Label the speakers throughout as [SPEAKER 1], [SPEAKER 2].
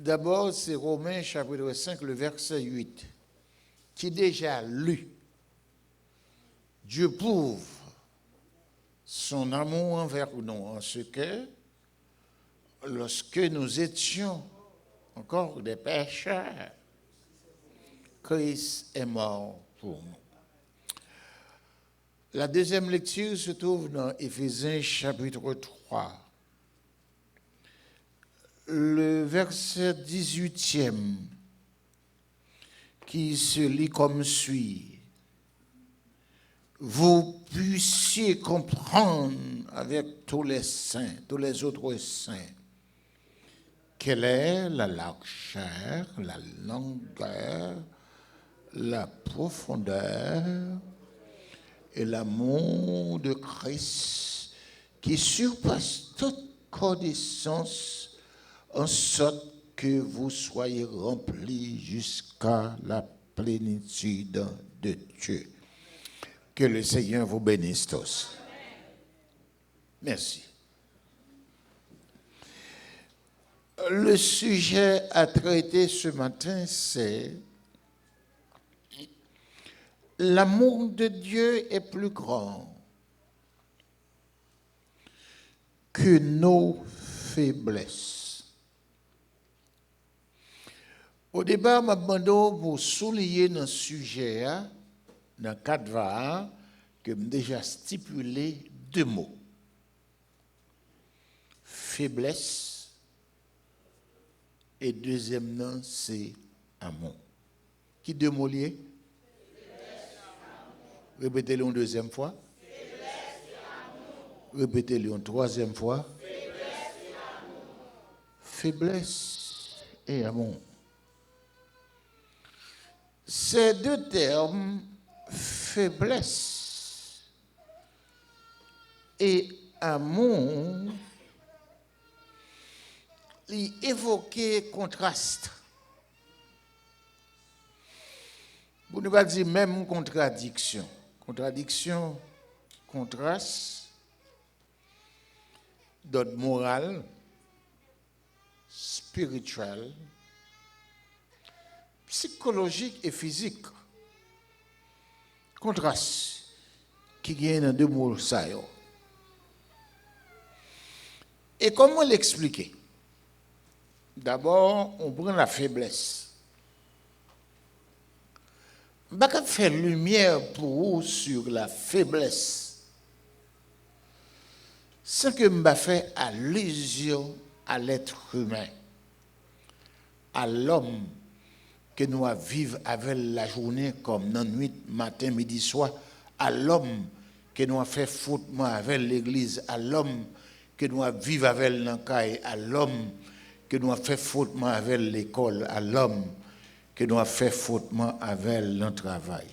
[SPEAKER 1] D'abord, c'est Romains chapitre 5, le verset 8, qui déjà lu. Dieu prouve son amour envers nous en ce que, lorsque nous étions encore des pécheurs, Christ est mort pour nous. La deuxième lecture se trouve dans Éphésiens chapitre 3. Le verset 18e qui se lit comme suit. Vous puissiez comprendre avec tous les saints, tous les autres saints, quelle est la largeur, la longueur, la profondeur et l'amour de Christ qui surpasse toute connaissance, en sorte que vous soyez remplis jusqu'à la plénitude de Dieu. Que le Seigneur vous bénisse tous. Merci. Le sujet à traiter ce matin, c'est l'amour de Dieu est plus grand que nos faiblesses. Au départ, je demande pour souligner dans ce sujet, dans le cadre que j'ai déjà stipulé deux mots. Faiblesse et deuxième nom, c'est amour. Qui deux mots liés? Répétez-le une deuxième fois. Répétez-le une troisième fois. Faiblesse et amour. Ces deux termes, faiblesse et amour, ils évoquent contraste. Vous ne pouvez pas dire même contradiction. Contradiction, contraste, d'ordre moral, spirituel, psychologique et physique. Contraste qui vient dans deux mots ça. Et comment l'expliquer? D'abord, on prend la faiblesse. Je ne vais pas faire lumière pour vous sur la faiblesse sans que je me fasse allusion à l'être humain, à l'homme que nous vivons avec la journée comme dans la nuit, matin, midi, soir, à l'homme que nous fait faute avec l'église, à l'homme que nous vivons avec l'encaille, à l'homme que nous fait faute avec l'école, à l'homme que nous fait faute avec le travail.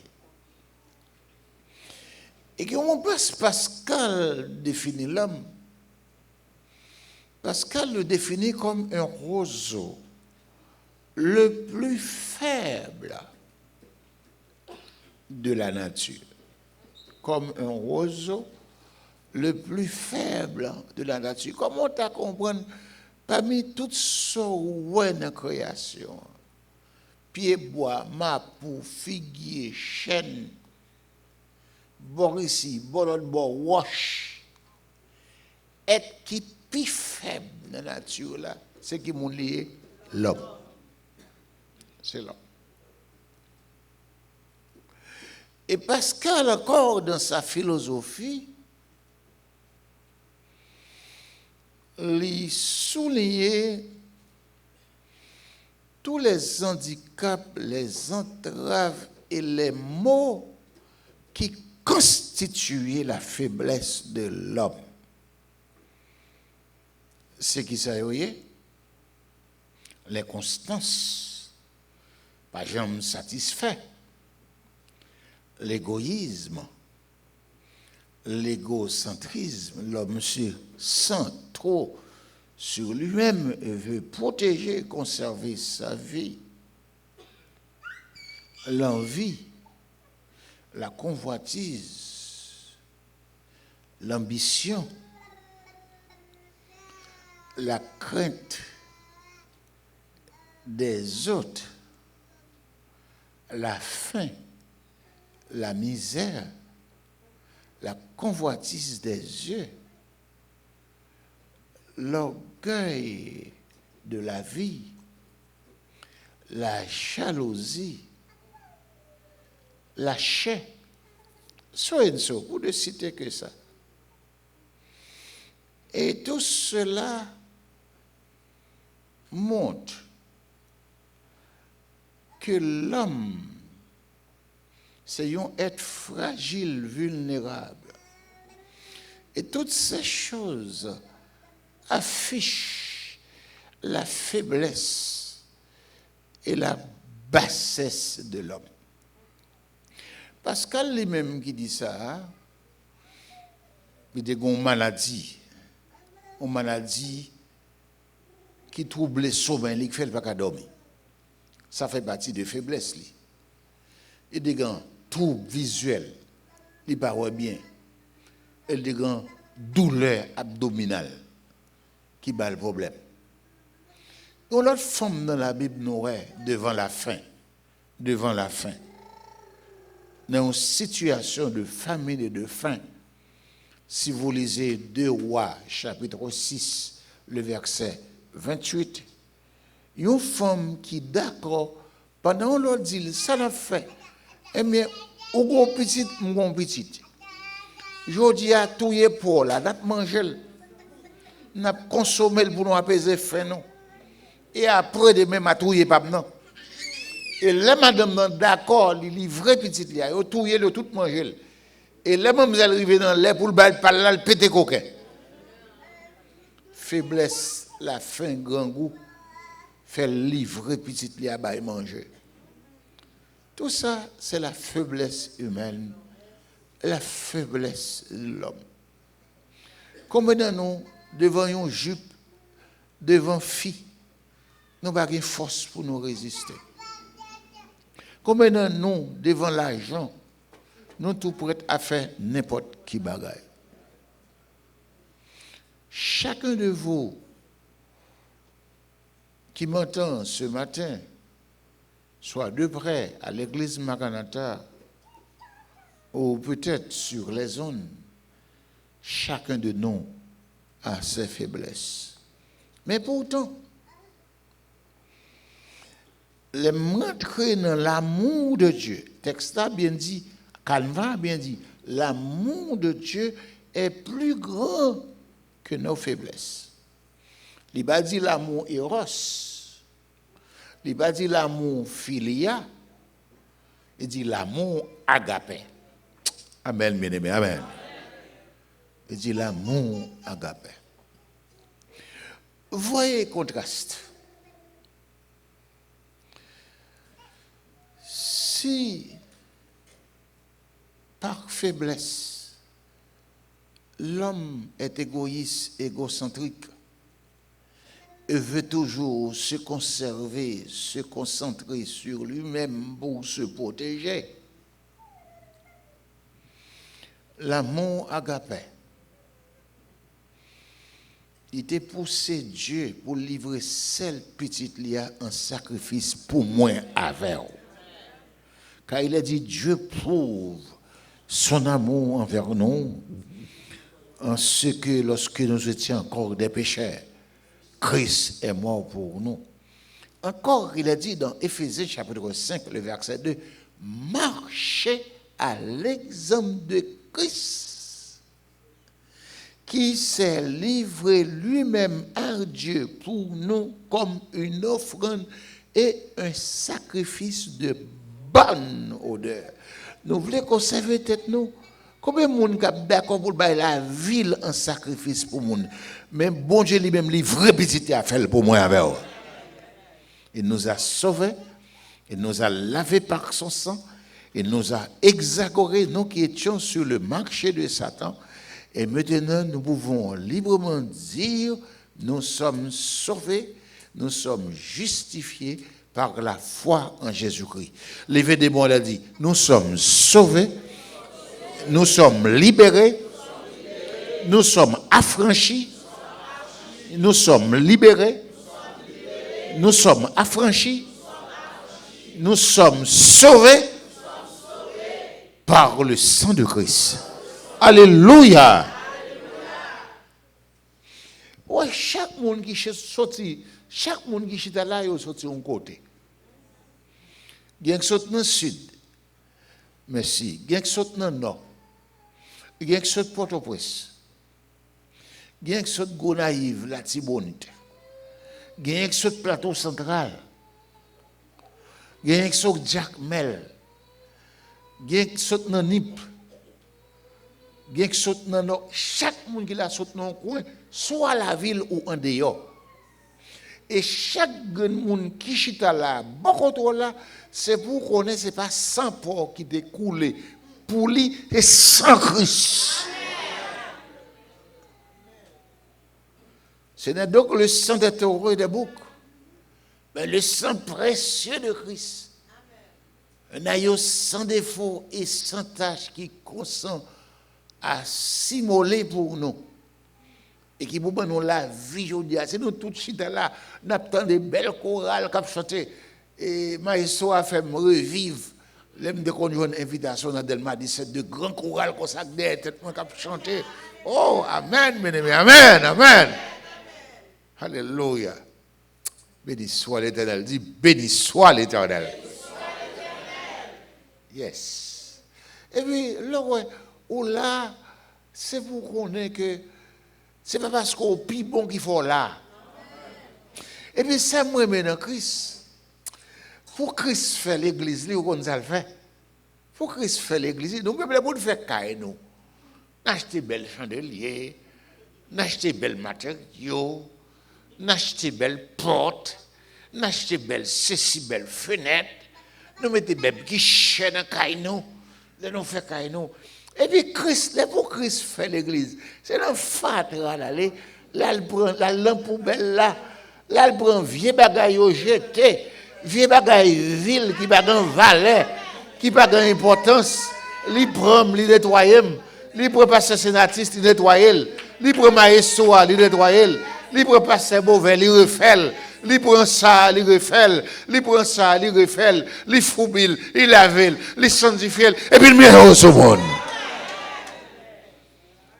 [SPEAKER 1] Et comment Pascal définit l'homme? Pascal le définit comme un roseau le plus faible de la nature. Comme un roseau le plus faible de la nature. Comment tu comprendre parmi toutes sortes de création, pied bois, mapou, figuier, chêne, borissi, bolon, roche, être qui plus faible de la nature là, c'est qui m'ont lié l'homme. C'est l'homme. Et Pascal, encore dans sa philosophie, il soulignait tous les handicaps, les entraves et les maux qui constituaient la faiblesse de l'homme. C'est qui ça, vous voyez? Les constances, pas jamais satisfait, l'égoïsme, l'égocentrisme, l'homme se sent trop sur lui-même et veut protéger, conserver sa vie, l'envie, la convoitise, l'ambition, la crainte des autres, la faim, la misère, la convoitise des yeux, l'orgueil de la vie, la jalousie, la chair, so, pour ne citer que ça. Et tout cela montre que l'homme, c'est un être fragile, vulnérable. Et toutes ces choses affichent la faiblesse et la bassesse de l'homme. Pascal lui-même qui dit ça, il dit qu'on maladie qui trouble le sommeil, qui fait le pas dormir. Ça fait partie de faiblesse. Il dit qu'on trouble visuel, il parle bien. Il dit qu'on douleur abdominale qui bat le problème. Et l'autre femme dans la Bible nous devant la faim, dans une situation de famine et de faim. Si vous lisez 2 Rois, chapitre 6, le verset 28, une femme qui d'accord, pendant l'autre dit, ça l'a fait. Eh bien, ou gon petit. Je dis à tout y pour là, n'a manger, n'a consommé pour nous apaiser faim non. Et après de même à tout y pas non. Et là madame d'accord, il livrer petit là, yo tout y le tout manger. Et là mademoiselle arrive dans l'air pour le bal par là le péter coquin. Faiblesse, la faim grand goût fait livrer petit là à manger. Tout ça, c'est la faiblesse humaine, la faiblesse de l'homme. Combien de nous, devant une jupe, devant fille, nous n'avons pas de force pour nous résister. Combien de nous, devant l'argent, nous tout prêts à faire n'importe qui bagaille. Chacun de vous qui m'entend ce matin, soit de près à l'église Maranatha ou peut-être sur les zones, chacun de nous a ses faiblesses. Mais pourtant, les rentrer dans l'amour de Dieu, texte a bien dit, Calvin a bien dit, l'amour de Dieu est plus grand que nos faiblesses. Il va dire l'amour éros. Il va dire l'amour philia. Il dit l'amour agapé. Amen, bien aimé, amen. Il dit l'amour agapé. Voyez le contraste. Si, par faiblesse, l'homme est égoïste, égocentrique, et veut toujours se conserver, se concentrer sur lui-même pour se protéger, l'amour agapé, il était poussé Dieu pour livrer celle petite lia en sacrifice pour moi avec. Car il a dit, Dieu prouve son amour envers nous en ce que lorsque nous étions encore des pécheurs, Christ est mort pour nous. Encore, il a dit dans Éphésiens chapitre 5, le verset 2, marchez à l'exemple de Christ, qui s'est livré lui-même à Dieu pour nous comme une offrande et un sacrifice de bonne odeur. Nous voulons conserver tête nous. Combien de monde qui d'accord pour bailler la ville en sacrifice pour monde. Mais bon Dieu lui-même livré petit à faire pour moi avec eux. Il nous a sauvés, il nous a lavés par son sang, il nous a exagorés, nous qui étions sur le marché de Satan. Et maintenant, nous pouvons librement dire, nous sommes sauvés, nous sommes justifiés par la foi en Jésus-Christ. L'évêque des bons a dit, nous sommes sauvés, nous sommes libérés, nous sommes affranchis, nous sommes libérés, Nous sommes affranchis. Nous sommes sauvés par le sang de Christ. Alléluia. Ouais, chaque monde qui sorti, chaque monde qui est là, il sorti un côté. Il y a qui sorti dans le sud. Merci. Il y a qui sorti dans le nord. Il y a qui sorti Port-au-Prince. Il y a qui sorti Gonaïve, la Tibonite. Il y a qui sorti Plateau Central. Il y a qui sorti Jacmel. Il y a qui sorti dans Nip. Il y a qui sorti dans nord. Chaque monde qui l'a sorti dans un coin, soit la ville ou en dehors. Et chaque monde qui chita là, beaucoup là, c'est pour qu'on ait, c'est pas sans port qui découle pour lui et sans Christ. Ce n'est donc le sang des taureaux et des boucs, mais le sang précieux de Christ. Un agneau sans défaut et sans tache qui consent à s'immoler pour nous. Et qui pour nous la vie aujourd'hui. C'est nous tout chita là, nous avons des belles chorales qui ont chanté. Et Maïso a fait me revivre. L'aime de conduire une invitation dans Delma 17, de grands chorales comme ça, qui ont chanté. Oh, amen, mes amis, amen, amen. Alléluia. Béni soit l'Éternel. Dis, béni soit l'Éternel. Yes. Et puis, là, où là, c'est pour qu'on ait que c'est pas parce qu'on pis bon qu'il faut là. Et puis, ça me remet dans Christ. Pour Christ faire l'église, lui, on ça le fait. Pour Christ faire l'église, nous, même pour faire caille, nous. N'acheter belles chandeliers, n'acheter belles matériaux, n'acheter belles portes, n'acheter belles ceci, belles fenêtres, nous mettons belles guichets dans caille, nous faire caille, nous. Et puis Christ, pour Christ fait l'église, c'est dans fatra là, il prend la lampe poubelle là, il prend vieux bagaille au jeté, vieux bagaille ville qui pas grand valeur, qui pas grand importance, il prend, il nettoie, il prend passer sénatiste, il nettoie, il prend maestro, il nettoie, il prend passer mauvais, il refait. Il prend ça, il refait, il prend ça, il refait, il foubile, il lave, il sanctifie, et puis il met au monde.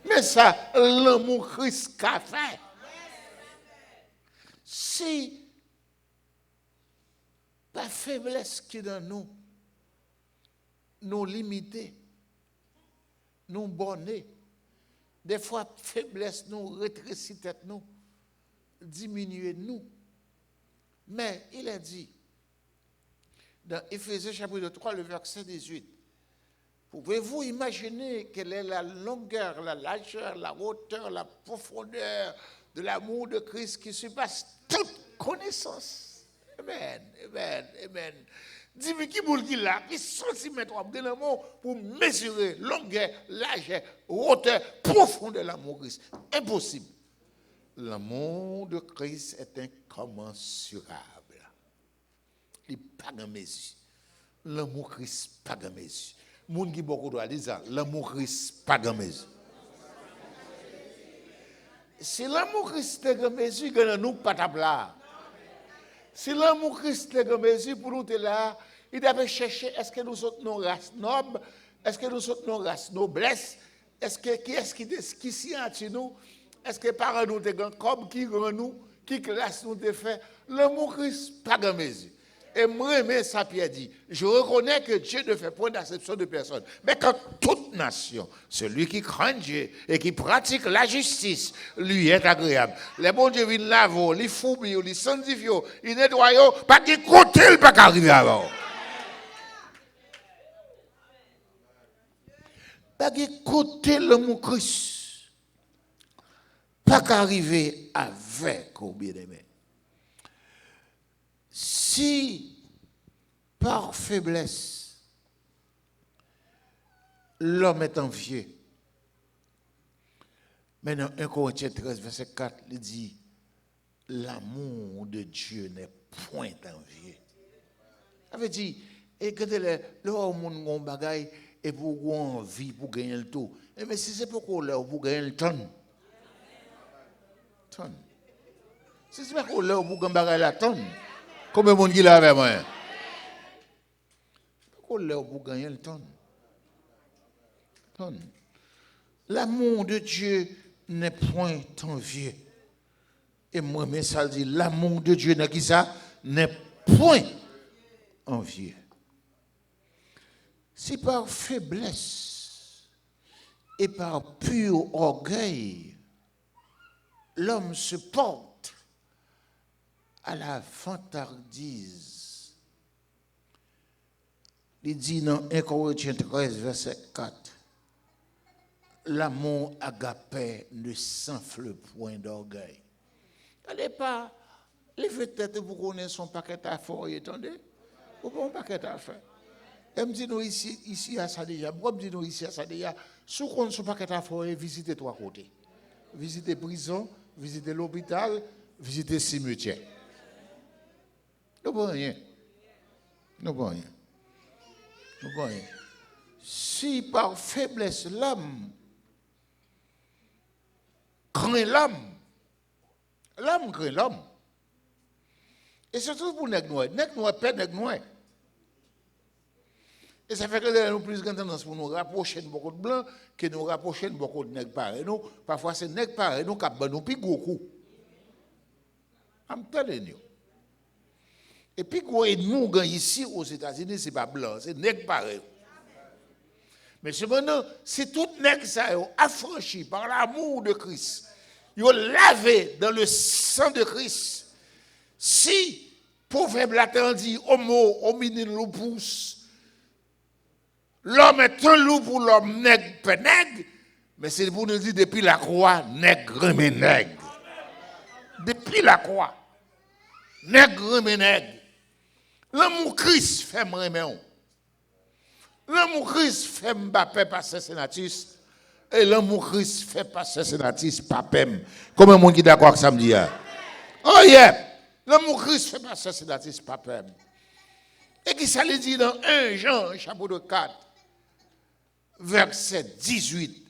[SPEAKER 1] Mais ça, l'amour Christ qu'a fait. Si la faiblesse qui est dans nous, nous limiter, nous borner, des fois faiblesse nous rétrécit tête nous, diminuer nous. Mais il a dit, dans Éphésiens chapitre 3, le verset 18, pouvez-vous imaginer quelle est la longueur, la largeur, la hauteur, la profondeur de l'amour de Christ qui surpasse toute connaissance? Amen, amen, amen. Dis-moi qui boule qui là, qui centimètres pour mesurer longueur, largeur, hauteur, profondeur de l'amour de Christ. Impossible. L'amour de Christ est incommensurable. Il n'est pas de mesure. L'amour de Christ n'est pas de mesure. Moun qui beaucoup doit dire ça, l'amour Christ pas grand mesure. Si l'amour Christ est grand mesure, que nous pas tabla. Si l'amour Christ est grand mesure pour nous là, il doit chercher est-ce que nous sommes nos race noble, est-ce que nous sommes nos race noblesse, est-ce que qui s'y a nous, est-ce que par nous te grand comme qui grand nous, qui classe nous te fait, l'amour Christ pas grand mesure. Et moi, ça Pierre dit, je reconnais que Dieu ne fait point d'acception de personne. Mais quand toute nation, celui qui craint Dieu et qui pratique la justice, lui est agréable. Les bons dieux viennent laver, les foubis, les sanctifient, les nettoient, pas de côté, il pas qu'arriver avant. Pas de côté l'amour Christ. Pas qu'arriver avec, au bien-aimé. Si, par faiblesse, l'homme est envieux, maintenant 1 Corinthiens 13, verset 4, il dit, l'amour de Dieu n'est point envieux. Ça veut dire, et quand le monde a un bagage, et pour envie, pour gagner le tout, mais si c'est pour gagner le temps, Si c'est pas qu'on l'a au bout de la tonne. Combien de monde qui l'a avec moi? Qu'on l'a au bout de gagner le tonne. L'amour de Dieu n'est point envieux. Et moi, mais ça dit, l'amour de Dieu n'est qui ça? N'est point envieux. Si par faiblesse et par pur orgueil, l'homme se porte à la vantardise, il dit dans 1 Corinthiens 13, verset 4, l'amour agapé ne s'enfle point d'orgueil. Allez pas, les têtes pour connaître son paquet à fort, attendez, ou pas un paquet à faire. Et me dit nous ici à ça déjà, pourquoi me dit nous ici à ça déjà, sous qu'on son paquet à fort, visiter trois côtés. Visiter prison, visiter l'hôpital, visiter cimetière. Nous ne pouvons rien. Nous ne pouvons rien. Nous ne pouvons rien. Si par faiblesse l'homme craint l'homme, l'homme craint l'homme. Et surtout pour nèg noir perd nèg noir. Et ça fait que nous avons plus de tendance pour nous rapprocher de beaucoup de blancs que nous rapprocher de beaucoup de nègres pareils. Nous, parfois, c'est nègres pareils nous qui nous plus gros coup. I'm telling you. Et puis, nous ici aux États-Unis, ce n'est pas blanc, c'est nègres pareils. Mais cependant, si tout nègre ça est affranchi par l'amour de Christ, ils ont lavé dans le sang de Christ. Si, proverbe latin dit, homo hominin lupus, l'homme est un loup pour l'homme nègre, peu nègre, mais c'est pour nous dire depuis la croix, nègre mais nègre. Depuis la croix, nègre mais nègre. L'amour Christ fait me l'amour Christ fait Mbappé passer sénatus, et l'amour Christ fait passer sénatus papem. Combien de monde qui est d'accord avec ça me dit? Oh yeah! L'amour Christ fait passer sénatus papem. Et qui ça le dit dans 1 Jean, chapitre 4, verset 18.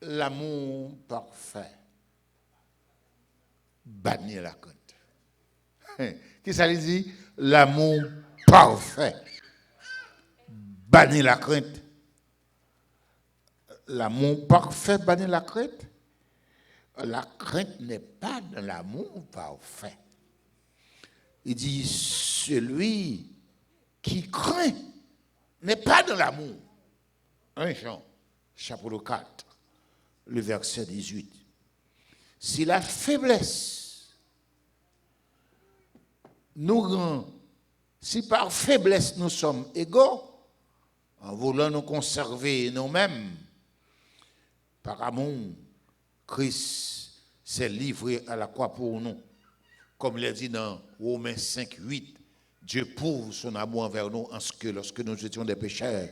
[SPEAKER 1] L'amour parfait bannit la crainte. Qui ça le dit? L'amour parfait bannit la crainte. L'amour parfait bannit la crainte. La crainte n'est pas dans l'amour parfait. Il dit, celui qui craint n'est pas dans l'amour. 1 Jean, chapitre 4, le verset 18. Si la faiblesse nous rend, si par faiblesse nous sommes égaux, en voulant nous conserver nous-mêmes, par amour, Christ s'est livré à la croix pour nous. Comme il est dit dans Romains 5, 8, Dieu prouve son amour envers nous en ce que lorsque nous étions des pécheurs,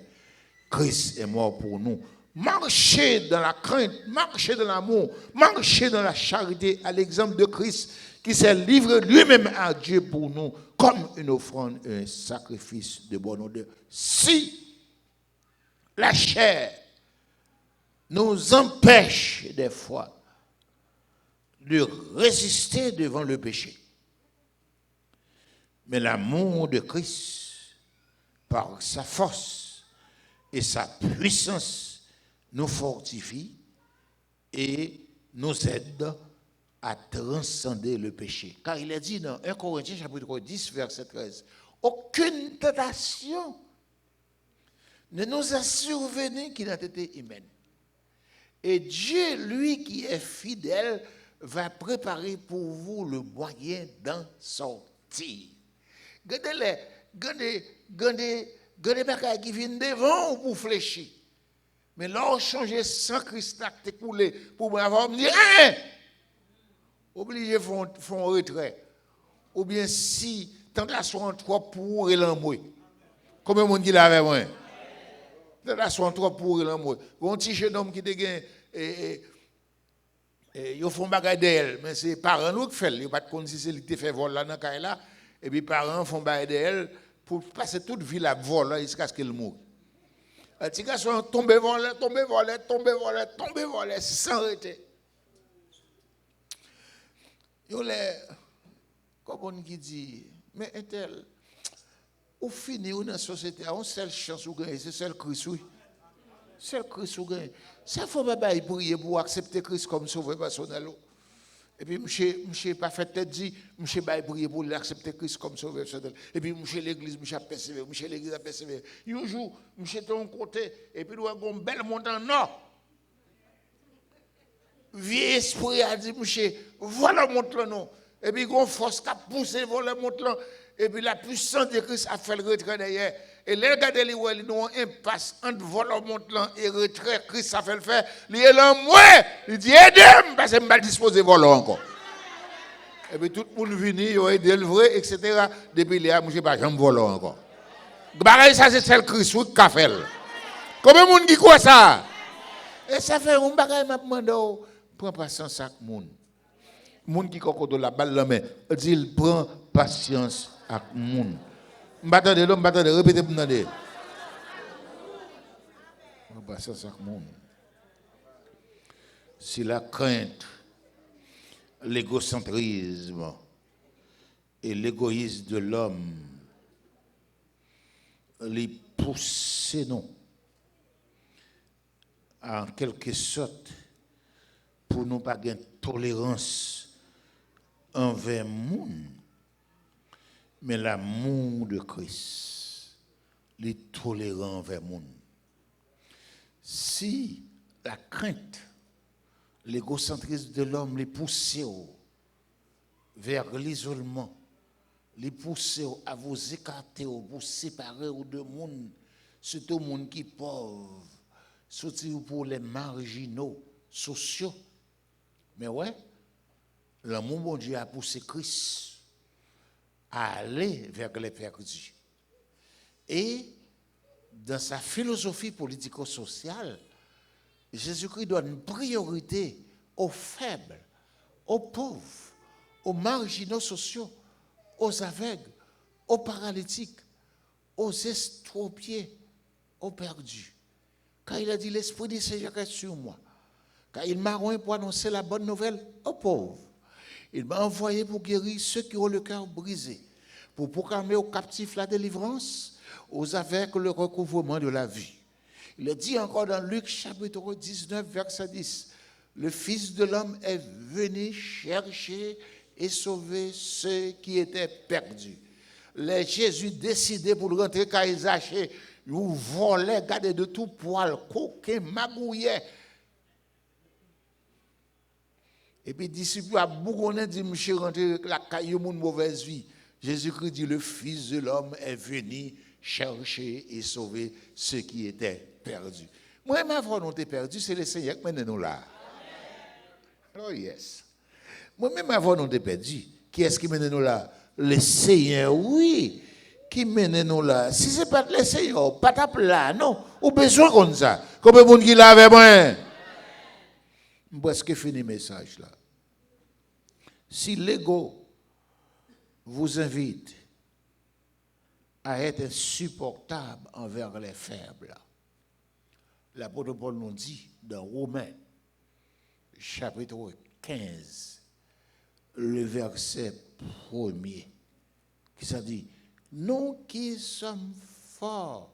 [SPEAKER 1] Christ est mort pour nous. Marchez dans la crainte, marchez dans l'amour, marchez dans la charité à l'exemple de Christ qui s'est livré lui-même à Dieu pour nous comme une offrande, un sacrifice de bonne odeur. Si la chair nous empêche des fois de résister devant le péché, mais l'amour de Christ, par sa force et sa puissance, nous fortifie et nous aide à transcender le péché. Car il est dit dans 1 Corinthiens chapitre 10, verset 13, aucune tentation ne nous a survenu qui n'a été humaine. Et Dieu, lui qui est fidèle, va préparer pour vous le moyen d'en sortir. Regardez les bagages qui viennent devant pour fléchir. Mais là, on change sans Christ qui coulé pour avoir me dire, hein? Obligé de faire un retrait. Ou bien si tentation en trop pour et l'embrouille. Combien de monde qui l'a avec moi? Tentation en trop pour et l'embrouille. Un petit jeune homme qui te gagne, ils font bagage d'elle, mais c'est parents nous qui font. Ils ne pas de si c'est lui qui fait vol là dans là. Et puis parents font bagage d'elle pour passer toute vie à vol jusqu'à ce qu'elle meure. Les petits garçons tombent volés, sans arrêter. Yo les, comme on qui dit, mais un tel, ou fini ou dans la société, on seule chance ou gagner, c'est seul Christ, oui. Seul Christ ou gagner. Ça faut pas prier pour accepter Christ comme sauveur personnel. Et puis, monsieur pas fait tête dit, monsieur va prier pour l'accepter Christ comme sauveur personnel. Et puis, monsieur l'église, monsieur a persévéré, monsieur l'église a persévéré. Un jour, monsieur est à un côté, et puis, il a un bel montant nord. Vieux esprit a dit, monsieur, voilà montre non. Et puis, il y a une force qui a poussé voilà montre. Et puis, la puissance de Christ a fait le retrait derrière. Et les gars de l'Iouel, ils ont un impasse entre volant montant et retrait. Christ a fait le faire. Il est là, moi, il dit, aidez-moi, parce que je ne vais pas disposer volant encore. Et puis, tout le monde vient, il a aidé le vrai, etc. Depuis là, je ne vais pas jamais voler encore. Ça, c'est celle Christ qui a fait. Combien de monde qui croit ça? Et ça fait un bagage, je me demande, prends patience avec le monde. Le monde qui a la balle dans la main, il prend patience avec le monde. M'attendez, répétez pour nous. Prends patience avec le monde. Si la crainte, l'égocentrisme et l'égoïsme de l'homme les poussent, non, en quelque sorte, pour nous pas avoir tolérance envers le monde, mais l'amour de Christ, les tolérants envers le monde. Si la crainte, l'égocentrisme de l'homme les pousse vers l'isolement, les pousse à vous écarter, vous séparer de monde, surtout le monde qui est pauvre, surtout pour les marginaux sociaux. Mais ouais, l'amour de Dieu a poussé Christ à aller vers les perdus. Et dans sa philosophie politico-sociale, Jésus-Christ donne une priorité aux faibles, aux pauvres, aux marginaux sociaux, aux aveugles, aux paralytiques, aux estropiés, aux perdus. Quand il a dit l'Esprit du Seigneur est sur moi, quand il m'a envoyé pour annoncer la bonne nouvelle aux pauvres, il m'a envoyé pour guérir ceux qui ont le cœur brisé, pour proclamer aux captifs la délivrance, aux aveugles le recouvrement de la vie. Il est dit encore dans Luc chapitre 19, verset 10, le Fils de l'homme est venu chercher et sauver ceux qui étaient perdus. Les Jésus décidé pour rentrer quand ils achetaient, ils volaient, gardaient de tout poil, coquin, magouillet. Et puis, les disciples à Bougonnet dit, monsieur, rentrez la caillou, mon mauvaise vie. Jésus-Christ dit, le Fils de l'homme est venu chercher et sauver ceux qui étaient perdus. Moi, ma foi, non, t'es perdu, c'est le Seigneur qui mène nous là. Oh yes. Moi-même, ma foi, non, t'es perdu. Qui est-ce qui mène nous là? Le Seigneur, oui, qui mène nous là. Si ce n'est pas le Seigneur, pas ta là, non. Ou besoin comme ça. Comme le monde qui l'a avec moi. Je presque fini le message là. Si l'ego vous invite à être insupportable envers les faibles, l'apôtre Paul nous dit dans Romains, chapitre 15, le verset 1er, qui ça dit, nous qui sommes forts,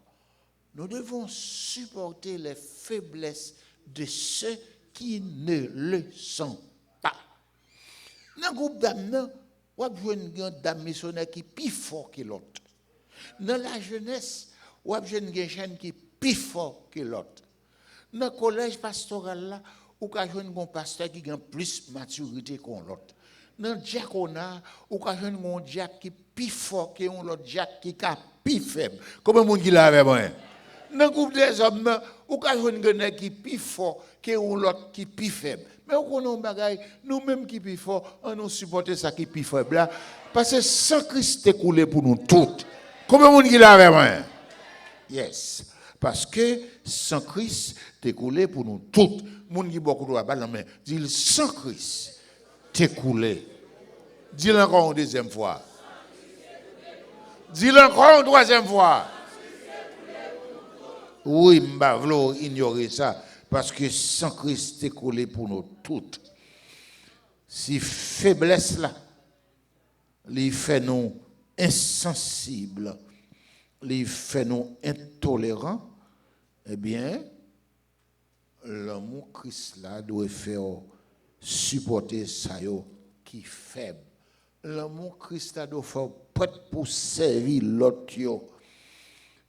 [SPEAKER 1] nous devons supporter les faiblesses de ceux qui ne le sont pas. Dans le groupe d'âmes, on a une dame missionnaire qui est plus fort que l'autre. Dans la jeunesse, on a une jeune qui est plus fort que l'autre. Dans le collège pastoral, on a un pasteur qui a plus de maturité que l'autre. Dans le diaconat, on a un diacre qui est plus fort que l'autre diacre qui est plus faible. Comment est-ce qu'il a avec moi? Dans le groupe des hommes, on a un qui est plus fort que l'autre qui est plus faible. Mais on a nous-mêmes qui sommes plus forts, on nous supporte ça qui est plus faible. Parce que sans Christ est coulé pour nous toutes. Comment est-ce qu'il a avec moi? Yes. Parce que sans Christ, t'es coulé pour nous toutes. Moun qui beaucoup de balle, mais dit sans Christ, t'es coulé. Dis-le encore une deuxième fois. Dis-le encore une troisième fois. Oui, m'ba vlo ignorer ça. Parce que sans Christ, t'es coulé pour nous toutes. si faiblesse là, il fait nous insensibles, il fait nous intolérants, eh bien, l'amour Christ là doit faire supporter ça qui est faible. L'amour Christ là doit faire prêt pour servir l'autre.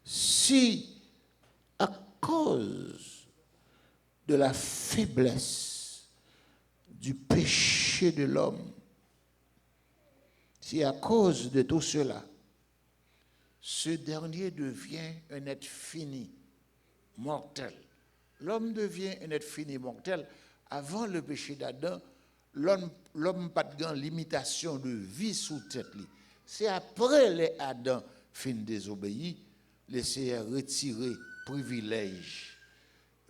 [SPEAKER 1] Si à cause de la faiblesse du péché de l'homme, si à cause de tout cela, ce dernier devient un être fini, mortel. L'homme devient un être fini, mortel. Avant le péché d'Adam, l'homme pas de limitation de vie sous tête. C'est après les Adam fin désobéi, laisser retirer privilège,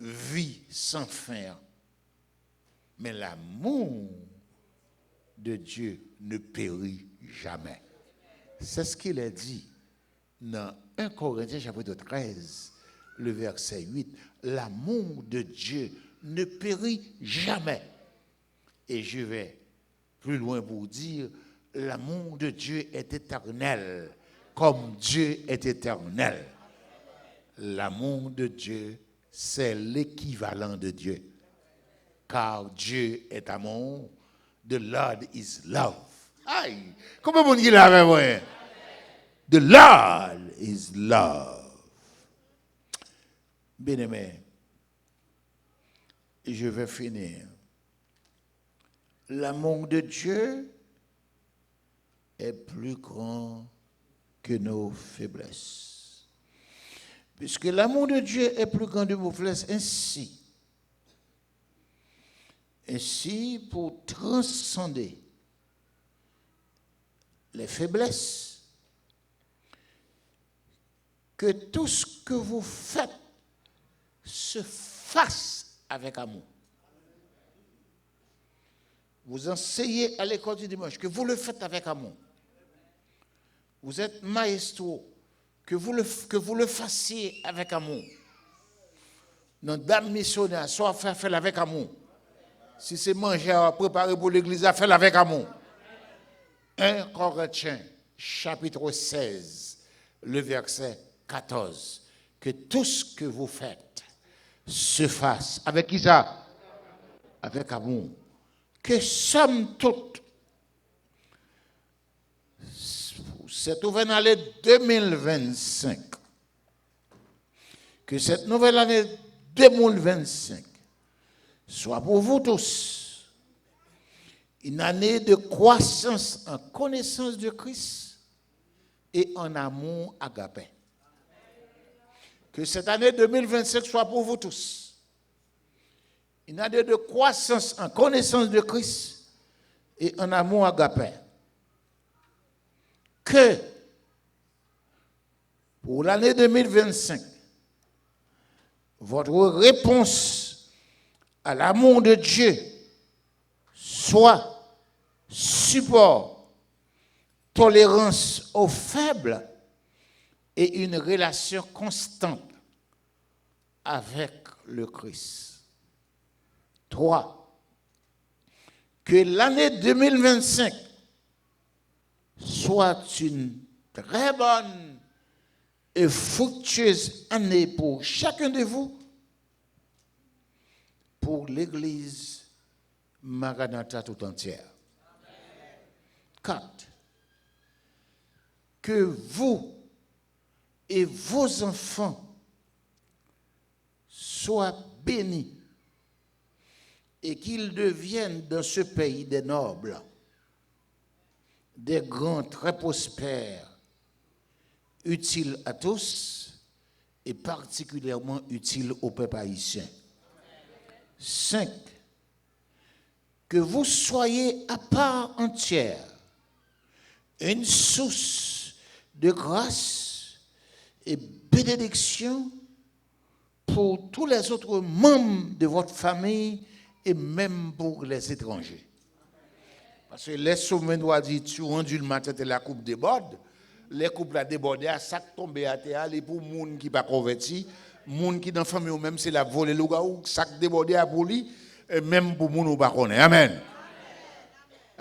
[SPEAKER 1] vie sans fin. Mais l'amour de Dieu ne périt jamais. C'est ce qu'il a dit dans 1 Corinthiens chapitre 13, le verset 8. L'amour de Dieu ne périt jamais. Et je vais plus loin pour dire, l'amour de Dieu est éternel, comme Dieu est éternel. L'amour de Dieu, c'est l'équivalent de Dieu. Car Dieu est amour. The Lord is love. Aïe, comment vous dites là avec moi? The Lord is love. Bien-aimé, je vais finir. L'amour de Dieu est plus grand que nos faiblesses. Puisque l'amour de Dieu est plus grand que nos faiblesses, ainsi pour transcender les faiblesses, que tout ce que vous faites se fasse avec amour. Vous enseignez à l'école du dimanche, que vous le faites avec amour. Vous êtes maestro, que vous le fassiez avec amour. Notre dame missionnaire, soit fait avec amour. Si c'est manger à préparer pour l'église, faites avec amour. 1 Corinthiens, chapitre 16, le verset 14. Que tout ce que vous faites se fasse. Avec qui ça? Avec amour. Que somme toute, cette nouvelle année 2025, que cette nouvelle année 2025 soit pour vous tous une année de croissance en connaissance de Christ et en amour agapé. Que cette année 2025 soit pour vous tous une année de croissance en connaissance de Christ et en amour agapé. Que pour l'année 2025, votre réponse à l'amour de Dieu soit support, tolérance aux faibles et une relation constante avec le Christ. 3. Que l'année 2025 soit une très bonne et fructueuse année pour chacun de vous, pour l'Église Maranatha tout entière. 4. Que vous et vos enfants soient bénis et qu'ils deviennent dans ce pays des nobles, des grands très prospères, utiles à tous et particulièrement utiles au peuple haïtien. 5. Que vous soyez à part entière une source de grâce et bénédiction pour tous les autres membres de votre famille et même pour les étrangers. Parce que les sommets doivent dire, tu rendu le matin et la coupe déborde, les coupes la débordé, à sac tombé à terre, et pour les gens qui ne sont pas convertis, les gens qui dans la famille ou même c'est la volée, le gars, sac débordé à pour lui, et même pour les gens qui ne sont pas connus. Amen.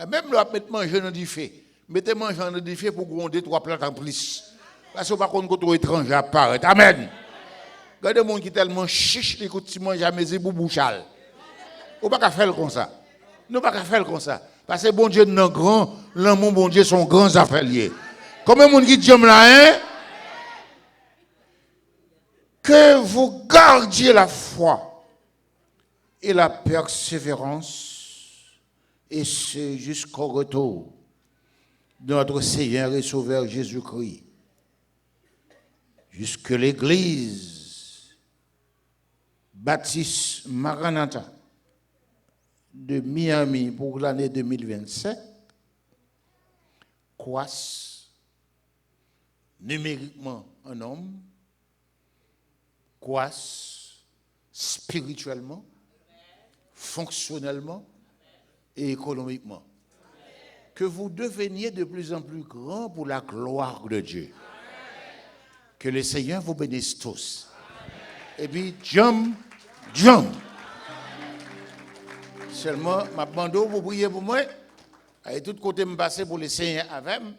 [SPEAKER 1] Même là, mettre manger dans du feu. Mettez manger dans du feu pour gronder 3 plantes en plus. Parce que par contre, quand on est étranger apparaît. Amen. Regardez les gens qui sont tellement chiches, les coups de manger à mes ébous bouchal. On ne peut pas faire comme ça. Nous ne pouvons pas faire comme ça. Parce que bon Dieu non grand, l'amour bon Dieu sont grands affaires. Combien de gens qui disent là, hein? Que vous gardiez la foi et la persévérance, et ce jusqu'au retour de notre Seigneur et Sauveur Jésus-Christ. Jusque l'Église Baptiste Maranatha de Miami pour l'année 2027 croisse numériquement en homme, croisse spirituellement, fonctionnellement et économiquement. Que vous deveniez de plus en plus grand pour la gloire de Dieu. Que le Seigneur vous bénisse tous. Et puis, jump. Seulement, ma bande, vous priez pour moi. Et tout côté me passer pour le Seigneur avec moi.